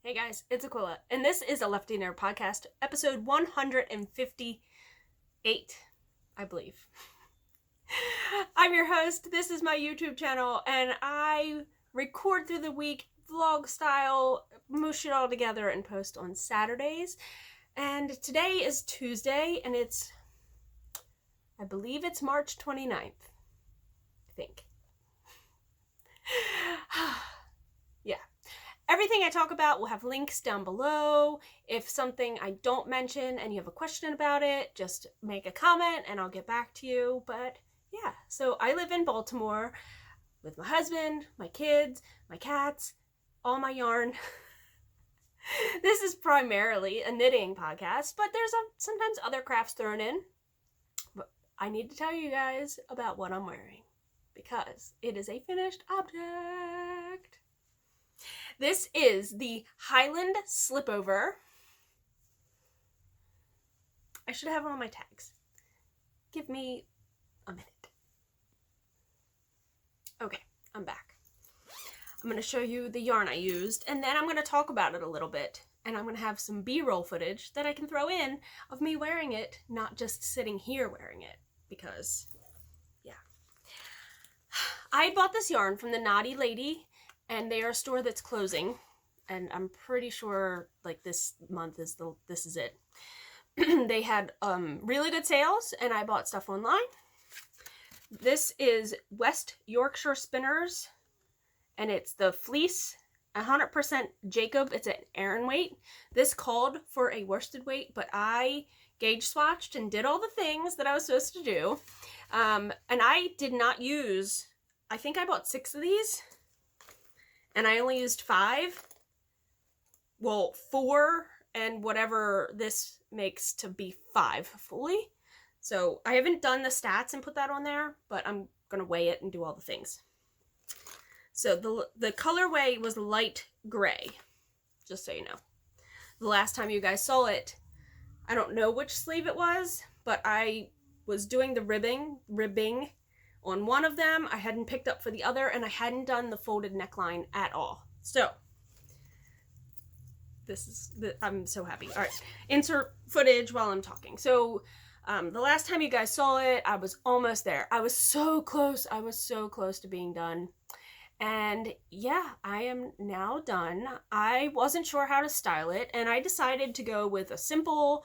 Hey guys, it's Aquila, and this is a Lefty Nerd podcast, episode 158, I believe. I'm your host, this is my YouTube channel, and I record through the week, vlog style, mush it all together, and post on Saturdays. And today is Tuesday, and I believe it's March 29th, I think. Yeah. Everything I talk about will have links down below. If something I don't mention and you have a question about it, just make a comment and I'll get back to you. But yeah, so I live in Baltimore with my husband, my kids, my cats, all my yarn. This is primarily a knitting podcast, but there's sometimes other crafts thrown in. But I need to tell you guys about what I'm wearing because it is a finished object. This is the Highland Slipover. I should have on my tags. Give me a minute. Okay, I'm back. I'm going to show you the yarn I used, and then I'm going to talk about it a little bit. And I'm going to have some B-roll footage that I can throw in of me wearing it, not just sitting here wearing it. Because, yeah. I bought this yarn from the Naughty Lady, and they are a store that's closing, and I'm pretty sure like this month is this is it. They had really good sales, and I bought stuff online. This is West Yorkshire Spinners, and it's the fleece, 100% Jacob. It's an Aran weight. This called for a worsted weight, but I gauge swatched and did all the things that I was supposed to do, and I did not use. I think I bought 6 of these. And I only used 5. Well, 4 and whatever this makes to be 5 fully. So I haven't done the stats and put that on there, but I'm going to weigh it and do all the things. So the colorway was light gray, just so you know. The last time you guys saw it, I don't know which sleeve it was, but I was doing the ribbing on one of them. I hadn't picked up for the other, and I hadn't done the folded neckline at all. So, I'm so happy. All right, insert footage while I'm talking. So, the last time you guys saw it, I was almost there. I was so close. I was so close to being done. And yeah, I am now done. I wasn't sure how to style it, and I decided to go with a simple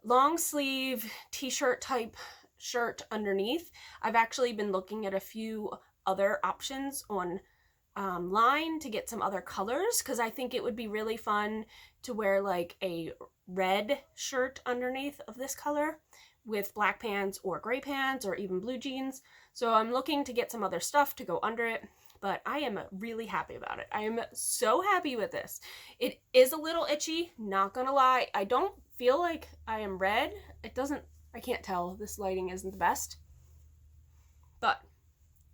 long sleeve t-shirt type shirt underneath. I've actually been looking at a few other options online to get some other colors because I think it would be really fun to wear like a red shirt underneath of this color with black pants or gray pants or even blue jeans. So I'm looking to get some other stuff to go under it, but I am really happy about it. I am so happy with this. It is a little itchy, not gonna lie. I don't feel like I am red. I can't tell. This lighting isn't the best. But,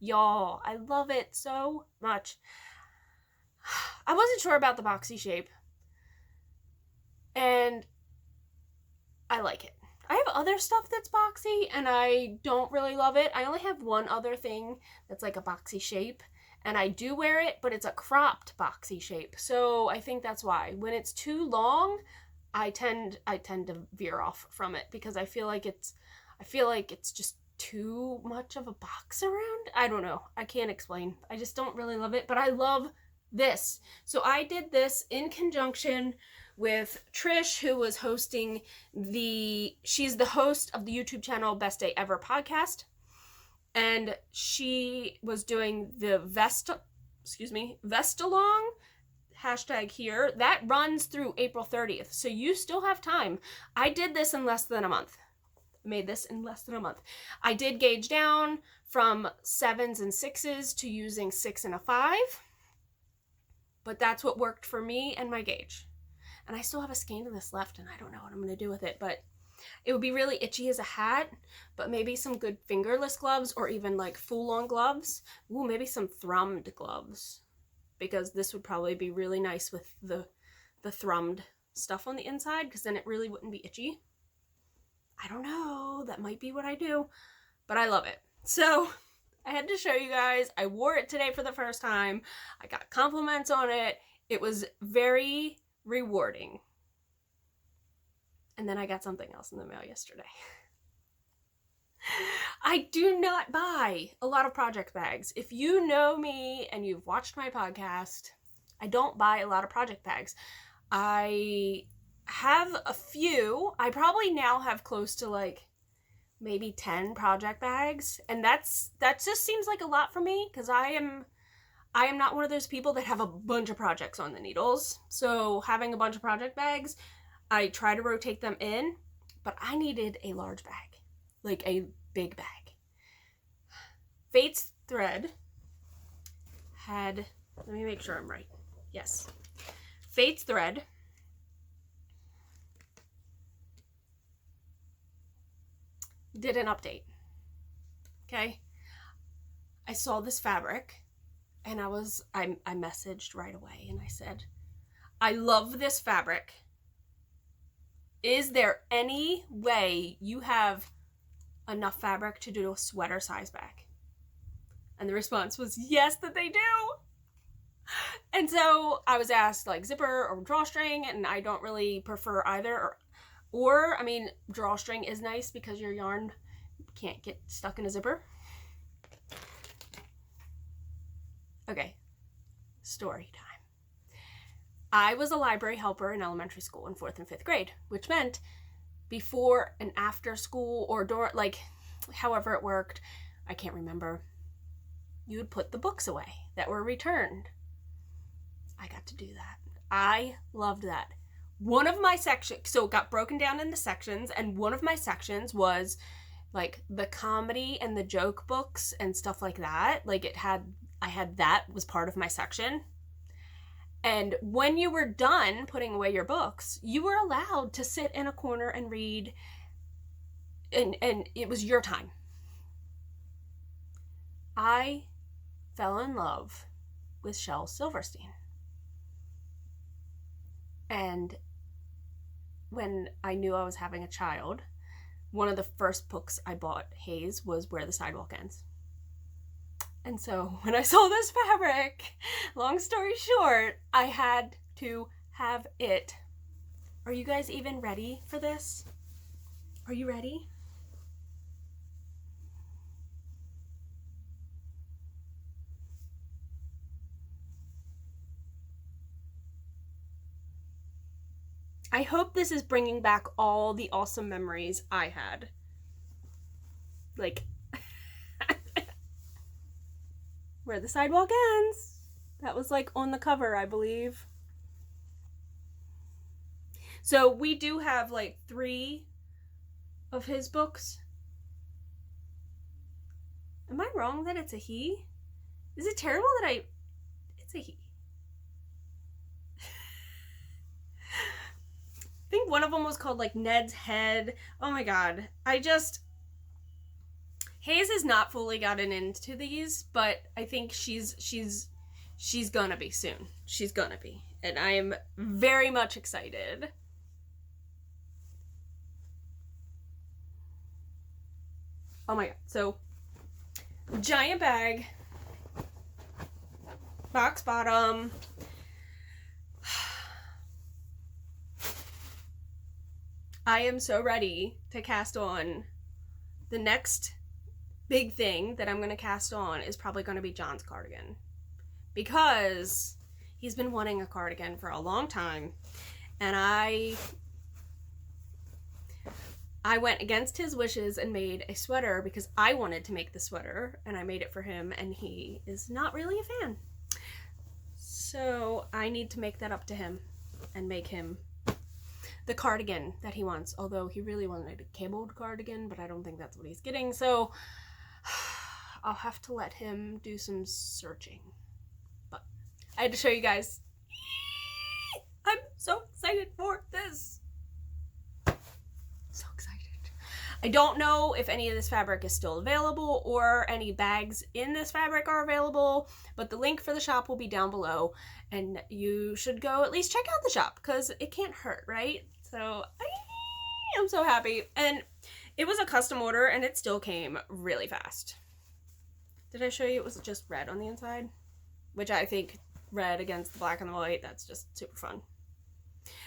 y'all, I love it so much. I wasn't sure about the boxy shape. And I like it. I have other stuff that's boxy, and I don't really love it. I only have one other thing that's like a boxy shape. And I do wear it, but it's a cropped boxy shape. So I think that's why. When it's too long, I tend to veer off from it because I feel like it's just too much of a box around. I don't know. I can't explain. I just don't really love it, but I love this. So I did this in conjunction with Trish, who was hosting she's the host of the YouTube channel Best Day Ever podcast. And she was doing the Vestalong hashtag here. That runs through April 30th. So you still have time. I did this in less than a month. Made this in less than a month. I did gauge down from 7s and 6s to using 6 and a 5. But that's what worked for me and my gauge. And I still have a skein of this left, and I don't know what I'm going to do with it, but it would be really itchy as a hat, but maybe some good fingerless gloves or even like full-on gloves. Ooh, maybe some thrummed gloves, because this would probably be really nice with the thrummed stuff on the inside, because then it really wouldn't be itchy. I don't know. That might be what I do, but I love it. So I had to show you guys. I wore it today for the first time. I got compliments on it. It was very rewarding. And then I got something else in the mail yesterday. I do not buy a lot of project bags. If you know me and you've watched my podcast, I don't buy a lot of project bags. I have a few. I probably now have close to like maybe 10 project bags, and that just seems like a lot for me because I am not one of those people that have a bunch of projects on the needles. So having a bunch of project bags, I try to rotate them in, but I needed a large bag, like a big bag. Fate's thread had, let me make sure I'm right. Yes. Fate's thread did an update. Okay. I saw this fabric and I messaged right away and I said, I love this fabric. Is there any way you have enough fabric to do a sweater size bag? And the response was yes, that they do. And so I was asked like zipper or drawstring, and I don't really prefer either. Or I mean, drawstring is nice because your yarn can't get stuck in a zipper. Okay, story time. I was a library helper in elementary school in 4th and 5th grade, which meant before and after school or during, like, however it worked, I can't remember, you would put the books away that were returned. I got to do that. I loved that. One of my sections, so it got broken down into sections, and one of my sections was like the comedy and the joke books and stuff like that. Like I had that was part of my section. And when you were done putting away your books, you were allowed to sit in a corner and read, and it was your time. I fell in love with Shel Silverstein. And when I knew I was having a child, one of the first books I bought Hayes was Where the Sidewalk Ends. And so when I saw this fabric, long story short, I had to have it. Are you guys even ready for this? Are you ready? I hope this is bringing back all the awesome memories I had. Like, Where the Sidewalk Ends. That was like on the cover, I believe. So we do have like 3 of his books. Am I wrong that it's a he? Is it terrible that it's a he? I think one of them was called like Ned's Head. Oh my god. Hayes has not fully gotten into these, but I think she's gonna be soon. She's gonna be. And I am very much excited. Oh my god. So, giant bag. Box bottom. I am so ready to cast on. The next big thing that I'm going to cast on is probably going to be John's cardigan, because he's been wanting a cardigan for a long time, and I went against his wishes and made a sweater because I wanted to make the sweater, and I made it for him, and he is not really a fan. So I need to make that up to him and make him the cardigan that he wants, although he really wanted a cabled cardigan, but I don't think that's what he's getting, so I'll have to let him do some searching. But I had to show you guys. I'm so excited for this. So excited. I don't know if any of this fabric is still available or any bags in this fabric are available, but the link for the shop will be down below, and you should go at least check out the shop because it can't hurt, right? So I'm so happy. And it was a custom order and it still came really fast. Did I show you it was just red on the inside? Which I think red against the black and the white, that's just super fun.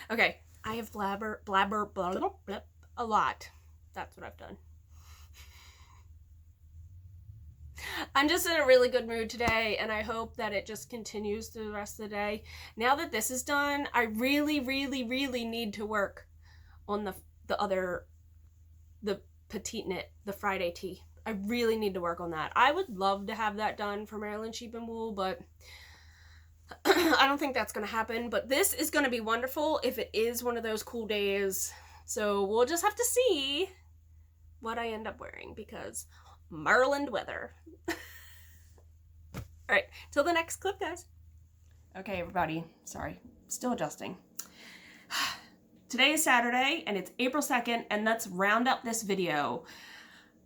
Okay, I have blabber a lot. That's what I've done. I'm just in a really good mood today, and I hope that it just continues through the rest of the day. Now that this is done, I really, really, really need to work on the PetiteKnit, the Friday tee. I really need to work on that. I would love to have that done for Maryland Sheep and Wool, but I don't think that's going to happen. But this is going to be wonderful if it is one of those cool days. So we'll just have to see what I end up wearing, because Maryland weather. All right, till the next clip, guys. Okay, everybody. Sorry, still adjusting. Today is Saturday, and it's April 2nd, and let's round up this video.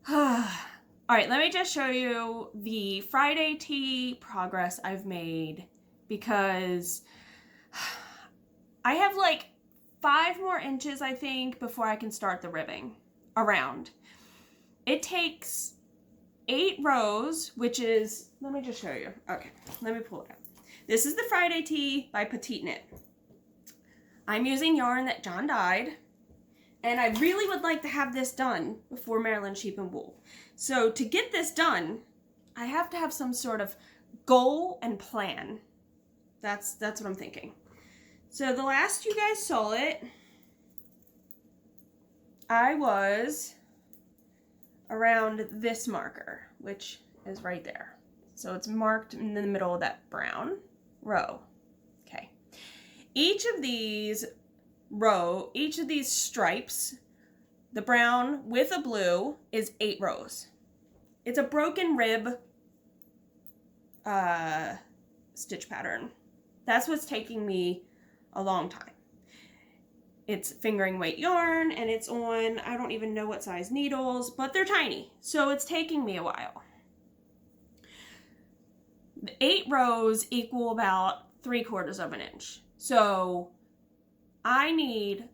All right, let me just show you the Friday tee progress I've made, because I have like 5 more inches, I think, before I can start the ribbing around. It takes 8 rows, which is, let me just show you. Okay, let me pull it up. This is the Friday tee by PetiteKnit. I'm using yarn that John dyed, and I really would like to have this done before Maryland Sheep and Wool. So to get this done, I have to have some sort of goal and plan. That's what I'm thinking. So the last you guys saw it, I was around this marker, which is right there. So it's marked in the middle of that brown row. Okay. Each of these stripes, the brown with a blue, is 8 rows. It's a broken rib stitch pattern. That's what's taking me a long time. It's fingering weight yarn, and it's on, I don't even know what size needles, but they're tiny, so it's taking me a while. The 8 rows equal about 3/4 of an inch. So I need,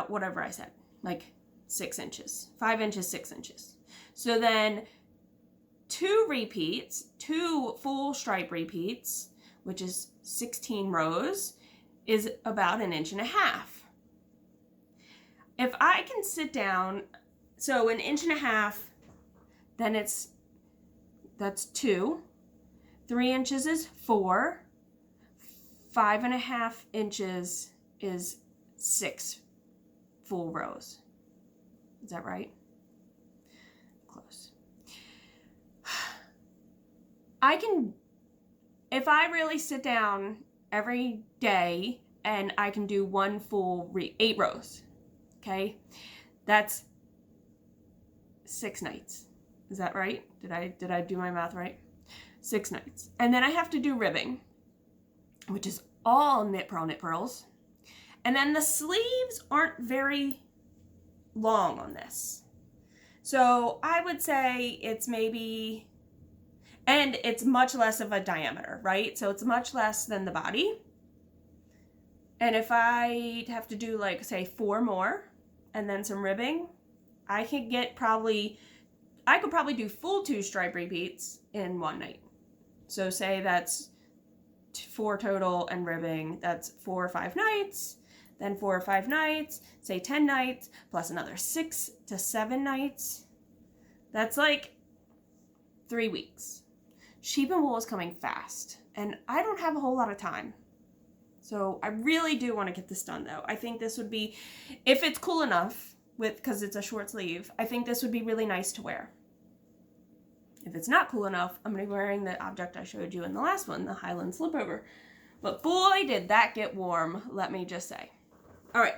whatever I said, like 6 inches, 5 inches, 6 inches. So then 2 repeats, 2 full stripe repeats, which is 16 rows, is about 1.5 inches. If I can sit down, so 1.5 inches, then that's 2. 3 inches is 4. 5.5 inches is 6 full rows. Is that right? Close. I can, if I really sit down every day and I can do 1 full 8 rows, okay? That's 6 nights. Is that right? Did I do my math right? 6 nights. And then I have to do ribbing, which is all knit purls. And then the sleeves aren't very long on this. So I would say it's maybe, and it's much less of a diameter, right? So it's much less than the body. And if I have to do, like, say 4 more and then some ribbing, I could probably do full 2 stripe repeats in 1 night. So say that's 4 total, and ribbing, that's 4 or 5 nights, then 4 or 5 nights, say 10 nights, plus another 6 to 7 nights. That's like 3 weeks. Sheep and Wool is coming fast, and I don't have a whole lot of time. So I really do want to get this done, though. I think this would be, if it's cool enough, because it's a short sleeve, I think this would be really nice to wear. If it's not cool enough, I'm going to be wearing the object I showed you in the last one, the Highland Slipover. But boy, did that get warm, let me just say. All right.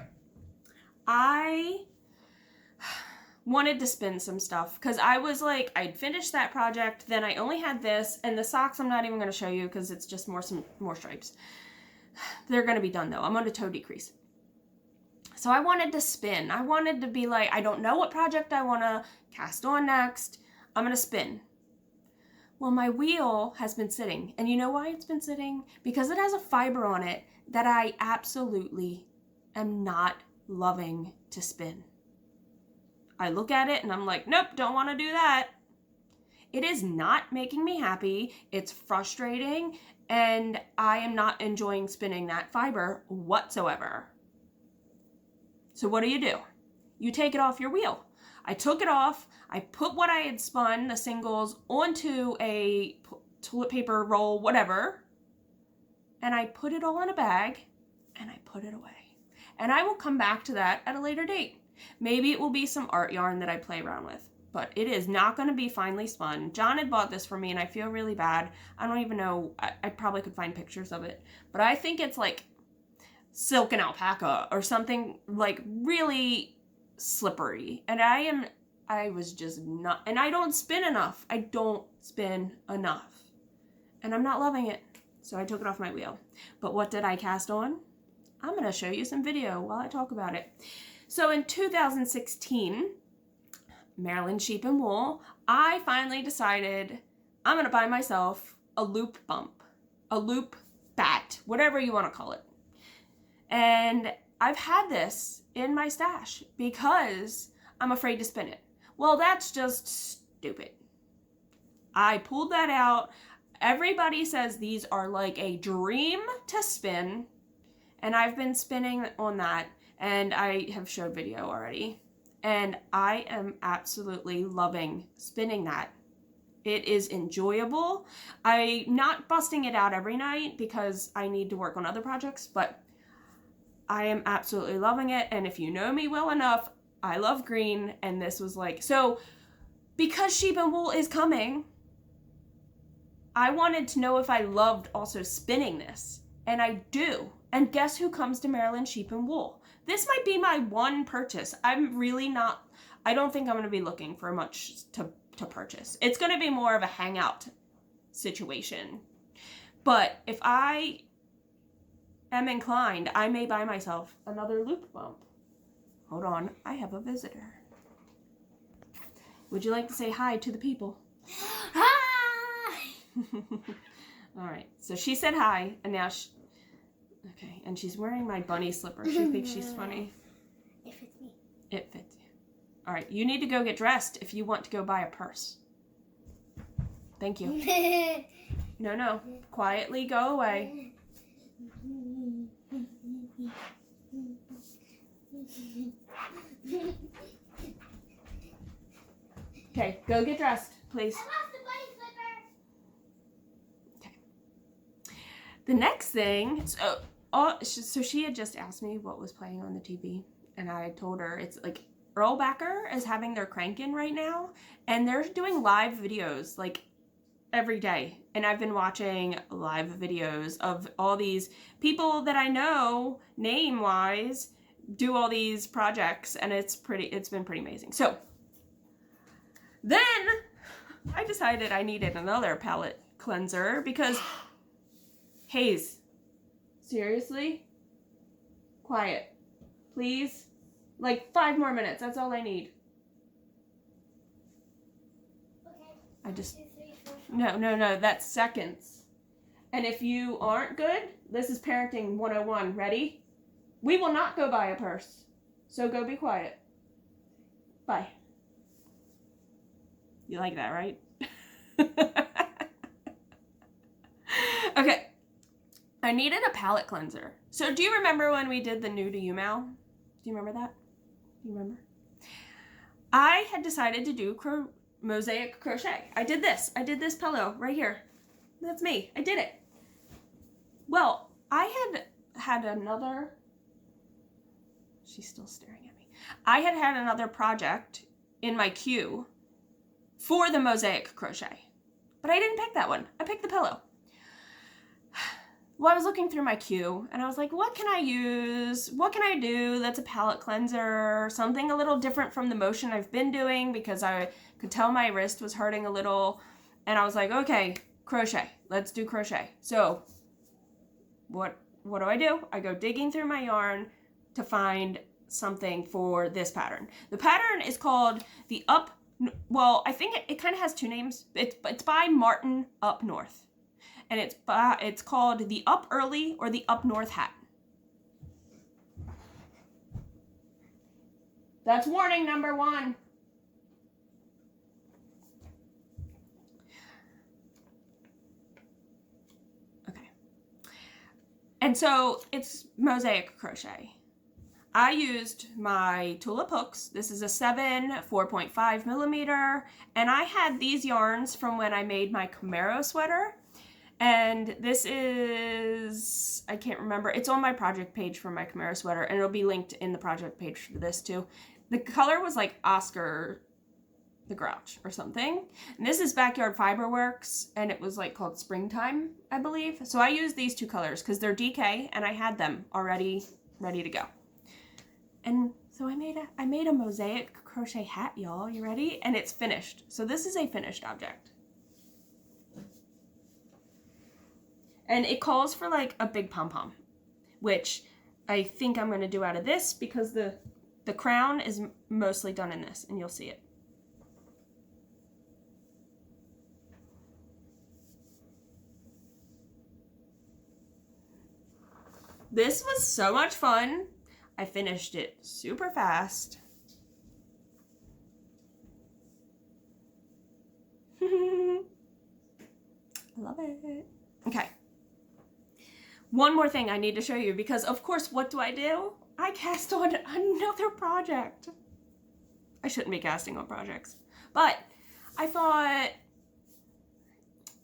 I wanted to spin some stuff because I was like, I'd finished that project, then I only had this, and the socks I'm not even going to show you because it's just some more stripes. They're going to be done, though. I'm on a toe decrease. So I wanted to spin. I wanted to be like, I don't know what project I want to cast on next. I'm going to spin. Well, my wheel has been sitting. And you know why it's been sitting? Because it has a fiber on it that I absolutely am not loving to spin. I look at it and I'm like, nope, don't want to do that. It is not making me happy. It's frustrating. and I am not enjoying spinning that fiber whatsoever. So what do? You take it off your wheel. I took it off, I put what I had spun, the singles, onto a toilet paper roll, whatever, and I put it all in a bag, and I put it away. And I will come back to that at a later date. Maybe it will be some art yarn that I play around with, but it is not going to be finely spun. John had bought this for me, and I feel really bad. I don't even know, I probably could find pictures of it, but I think it's like silk and alpaca or something like really slippery, and I was just not, and I don't spin enough. I don't spin enough, and I'm not loving it. So I took it off my wheel. But what did I cast on? I'm going to show you some video while I talk about it. So in 2016, Maryland Sheep and Wool, I finally decided I'm going to buy myself a loop bump, a loop bat, whatever you want to call it. And I've had this in my stash because I'm afraid to spin it. Well, that's just stupid. I pulled that out. Everybody says these are like a dream to spin, and I've been spinning on that, and I have showed video already, and I am absolutely loving spinning that. It is enjoyable. I'm not busting it out every night because I need to work on other projects, but I am absolutely loving it. And if you know me well enough, I love green, and this was like, so because Sheep and Wool is coming, I wanted to know if I loved also spinning this, and I do. And guess who comes to Maryland Sheep and Wool? This might be my one purchase. I'm really not, I don't think I'm going to be looking for much to purchase. It's going to be more of a hangout situation. But if I am inclined, I may buy myself another loop bump. Hold on, I have a visitor. Would you like to say hi to the people? Hi! All right, so she said hi, and now okay, and she's wearing my bunny slipper. She thinks she's funny. It fits me. It fits you. All right, you need to go get dressed if you want to go buy a purse. Thank you. No, quietly go away. Okay, go get dressed, please. I lost the bunny slipper. Okay. The next thing, so she had just asked me what was playing on the TV, and I told her it's like Erlbacher is having their crank-in right now, and they're doing live videos like every day. And I've been watching live videos of all these people that I know name-wise do all these projects, and it's been pretty amazing. So then I decided I needed another palette cleanser because Hayes, seriously? Quiet. Please? Like 5 more minutes. That's all I need. Okay. I just... 1, 2, 3, 4, 5. No. That's seconds. And if you aren't good, this is Parenting 101. Ready? We will not go buy a purse. So go be quiet. Bye. You like that, right? Okay. I needed a palette cleanser. So do you remember when we did the New to You Mal? Do you remember that? Do you remember? I had decided to do mosaic crochet. I did this pillow right here. That's me. I did it. Well, I had another... She's still staring at me. I had another project in my queue for the mosaic crochet, but I didn't pick that one. I picked the pillow. Well, I was looking through my queue, and I was like, what can I use? What can I do that's a palette cleanser? Something a little different from the motion I've been doing, because I could tell my wrist was hurting a little. And I was like, okay, crochet. Let's do crochet. So what do? I go digging through my yarn to find something for this pattern. The pattern is called the well, I think it kind of has 2 names. It's by Martin Up North. And it's called the Up Early or the Up North hat. That's warning number 1. Okay. And so it's Mosaic crochet. I used my tulip hooks. This is a 7 4.5 millimeter, and I had these yarns from when I made my Camaro sweater. And this is, I can't remember, it's on my project page for my Camaro sweater, and it'll be linked in the project page for this too. The color was like Oscar the Grouch or something. And this is Backyard Fiberworks, and it was like called Springtime, I believe. So I used these two colors because they're DK, and I had them already ready to go. And so I made a mosaic crochet hat, y'all. You ready? And it's finished. So this is a finished object. And it calls for like a big pom-pom, which I think I'm going to do out of this because the crown is mostly done in this, and you'll see it. This was so much fun. I finished it super fast. I love it. Okay. One more thing I need to show you because, of course, what do? I cast on another project. I shouldn't be casting on projects, but I thought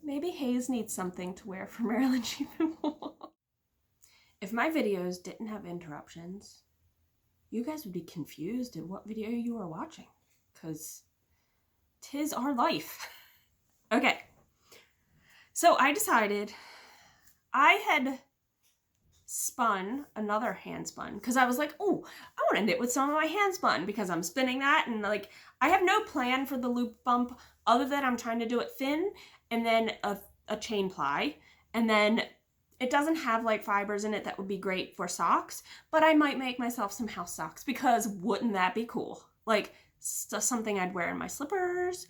maybe Hayes needs something to wear for Maryland Sheep and Wool. If my videos didn't have interruptions, you guys would be confused in what video you are watching, because 'tis our life. Okay, so I decided I had spun another hand spun because I was like, oh, I want to knit with some of my hand spun because I'm spinning that, and like I have no plan for the loop bump other than I'm trying to do it thin and then a chain ply, and then it doesn't have like fibers in it that would be great for socks, but I might make myself some house socks because wouldn't that be cool? Like something I'd wear in my slippers.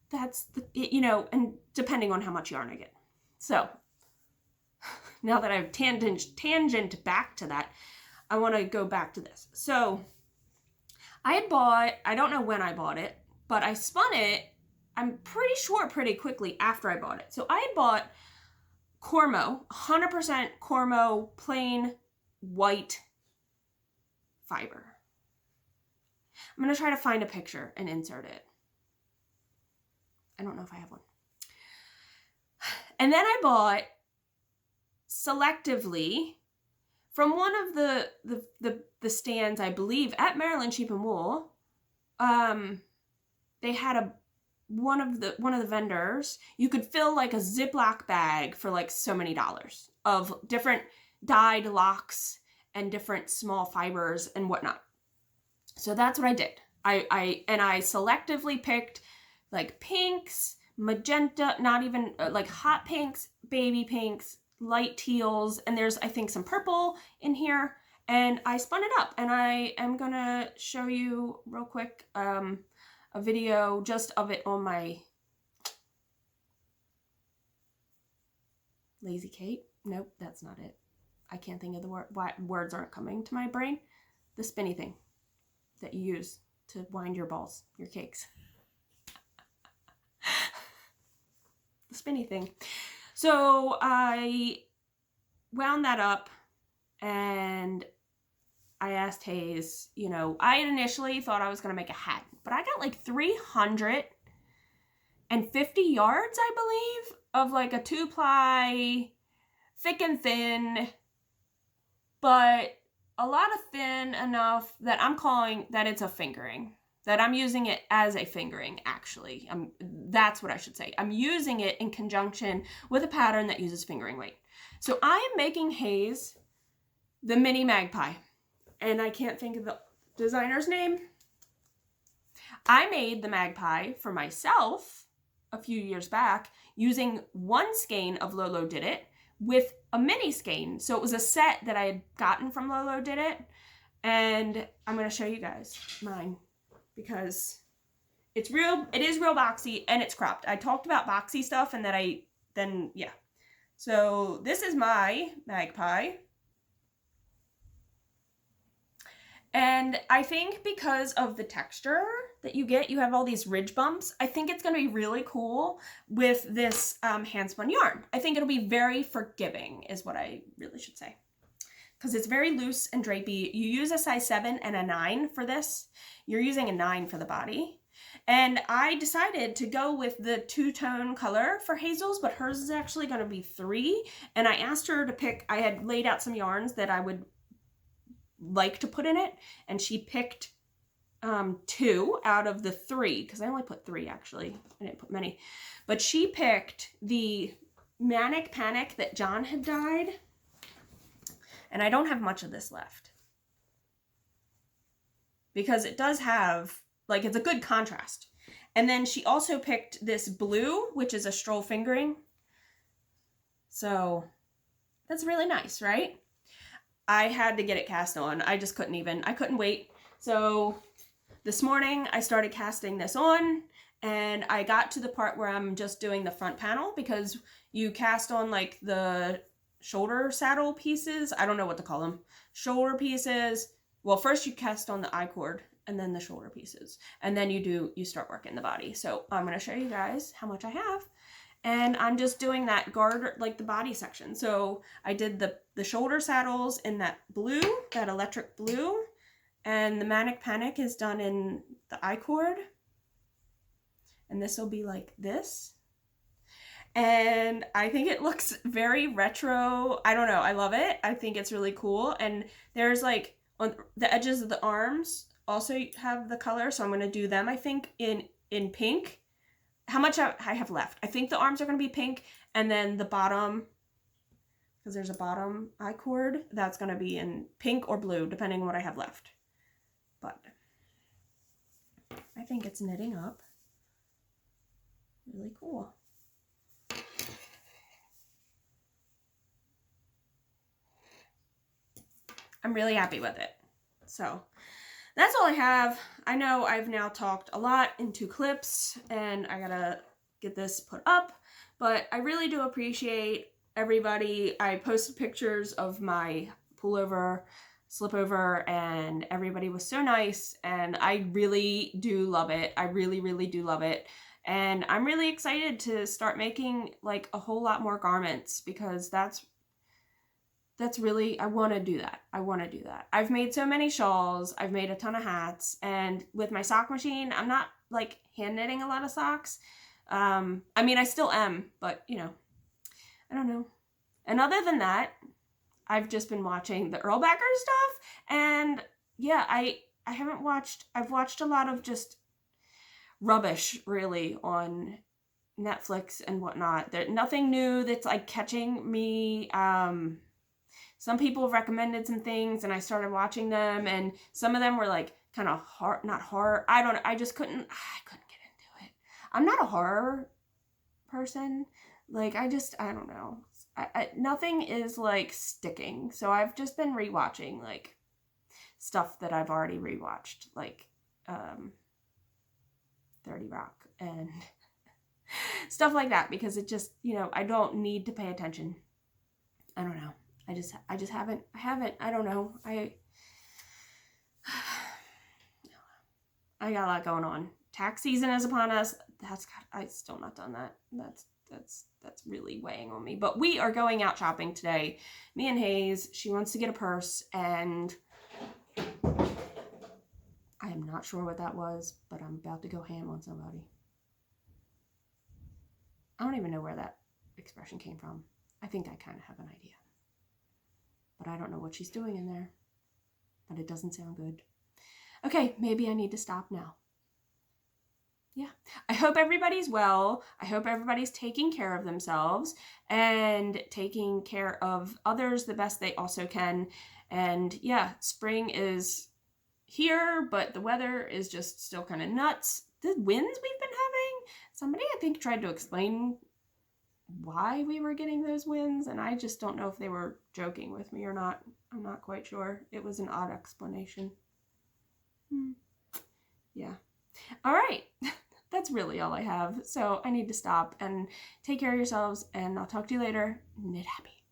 That's the, you know, and depending on how much yarn I get. So now that I've tangent back to that, I want to go back to this. So I had bought, I don't know when I bought it, but I spun it, I'm pretty sure pretty quickly after I bought it. So I had bought Cormo, 100% Cormo plain white fiber. I'm going to try to find a picture and insert it. I don't know if I have one. And then I bought selectively from one of the stands, I believe, at Maryland Sheep and Wool. They had one of the vendors, you could fill like a Ziploc bag for like so many dollars of different dyed locks and different small fibers and whatnot. So that's what I did. I selectively picked like pinks, magenta, not even like hot pinks, baby pinks, light teals, and there's I think some purple in here, and I spun it up, and I am gonna show you real quick a video just of it on my Lazy Kate. Nope, that's not it. I can't think of the word. Words aren't coming to my brain. The spinny thing that you use to wind your balls, your cakes. The spinny thing. So I wound that up, and I asked Hayes, you know, I initially thought I was going to make a hat, but I got like 350 yards, I believe, of like a 2-ply, thick and thin, but a lot of thin enough that I'm calling that it's a fingering, that I'm using it as a fingering, actually. That's what I should say. I'm using it in conjunction with a pattern that uses fingering weight. So I am making Hayes the mini Magpie, and I can't think of the designer's name. I made the Magpie for myself a few years back using one skein of Lolo Did It with a mini skein. So it was a set that I had gotten from Lolo Did It, and I'm going to show you guys mine because it's real. It is real boxy, and it's cropped. I talked about boxy stuff, and then yeah. So this is my Magpie. And I think because of the texture that you get, you have all these ridge bumps. I think it's going to be really cool with this hand spun yarn. I think it'll be very forgiving is what I really should say. because it's very loose and drapey. You use a size 7 and a 9 for this. You're using a 9 for the body. And I decided to go with the two-tone color for Hazel's, but hers is actually going to be 3. And I asked her to pick, I had laid out some yarns that I would like to put in it, and she picked 2 out of the 3, because I only put 3 actually. I didn't put many. But she picked the Manic Panic that John had dyed. And I don't have much of this left. Because it does have, like, it's a good contrast. And then she also picked this blue, which is a stroll fingering. So that's really nice, right? I had to get it cast on. I just I couldn't wait. So this morning I started casting this on, and I got to the part where I'm just doing the front panel, because you cast on like the shoulder saddle pieces. I don't know what to call them. Shoulder pieces. Well, first you cast on the I-cord and then the shoulder pieces. And then you start working the body. So I'm going to show you guys how much I have. And I'm just doing that garter, like the body section. So I did the shoulder saddles in that blue, that electric blue. And the Manic Panic is done in the I-cord. And this will be like this. And I think it looks very retro. I don't know. I love it. I think it's really cool. And there's like on the edges of the arms also have the color. So I'm going to do them, I think, in pink. How much I have left? I think the arms are going to be pink. And then the bottom, because there's a bottom I-cord, that's going to be in pink or blue, depending on what I have left. But I think it's knitting up really cool. I'm really happy with it. So that's all I have. I know I've now talked a lot in 2 clips, and I gotta get this put up, but I really do appreciate everybody. I posted pictures of my pullover, slipover, and everybody was so nice, and I really do love it. I really, really do love it. And I'm really excited to start making like a whole lot more garments, because that's really, I want to do that. I want to do that. I've made so many shawls. I've made a ton of hats. And with my sock machine, I'm not like hand knitting a lot of socks. I mean, I still am, but you know, I don't know. And other than that, I've just been watching the Erlbacher stuff. And yeah, I've watched a lot of just rubbish really on Netflix and whatnot. There's nothing new that's like catching me. Some people recommended some things and I started watching them, and some of them were like kind of not horror. I don't know. I couldn't get into it. I'm not a horror person. Like I don't know. Nothing is like sticking. So I've just been rewatching like stuff that I've already rewatched, like 30 Rock and stuff like that, because it just, you know, I don't need to pay attention. I don't know. I just haven't, I don't know. I got a lot going on. Tax season is upon us. I still not done that. That's really weighing on me. But we are going out shopping today. Me and Hayes, she wants to get a purse, and I am not sure what that was, but I'm about to go ham on somebody. I don't even know where that expression came from. I think I kind of have an idea. But I don't know what she's doing in there. But it doesn't sound good. Okay, maybe I need to stop now. Yeah. I hope everybody's well. I hope everybody's taking care of themselves and taking care of others the best they also can. And yeah, spring is here, but the weather is just still kind of nuts. The winds we've been having, somebody I think tried to explain why we were getting those winds, and I just don't know if they were joking with me or not. I'm not quite sure. It was an odd explanation. Yeah. All right. That's really all I have. So I need to stop and take care of yourselves, and I'll talk to you later. Knit happy.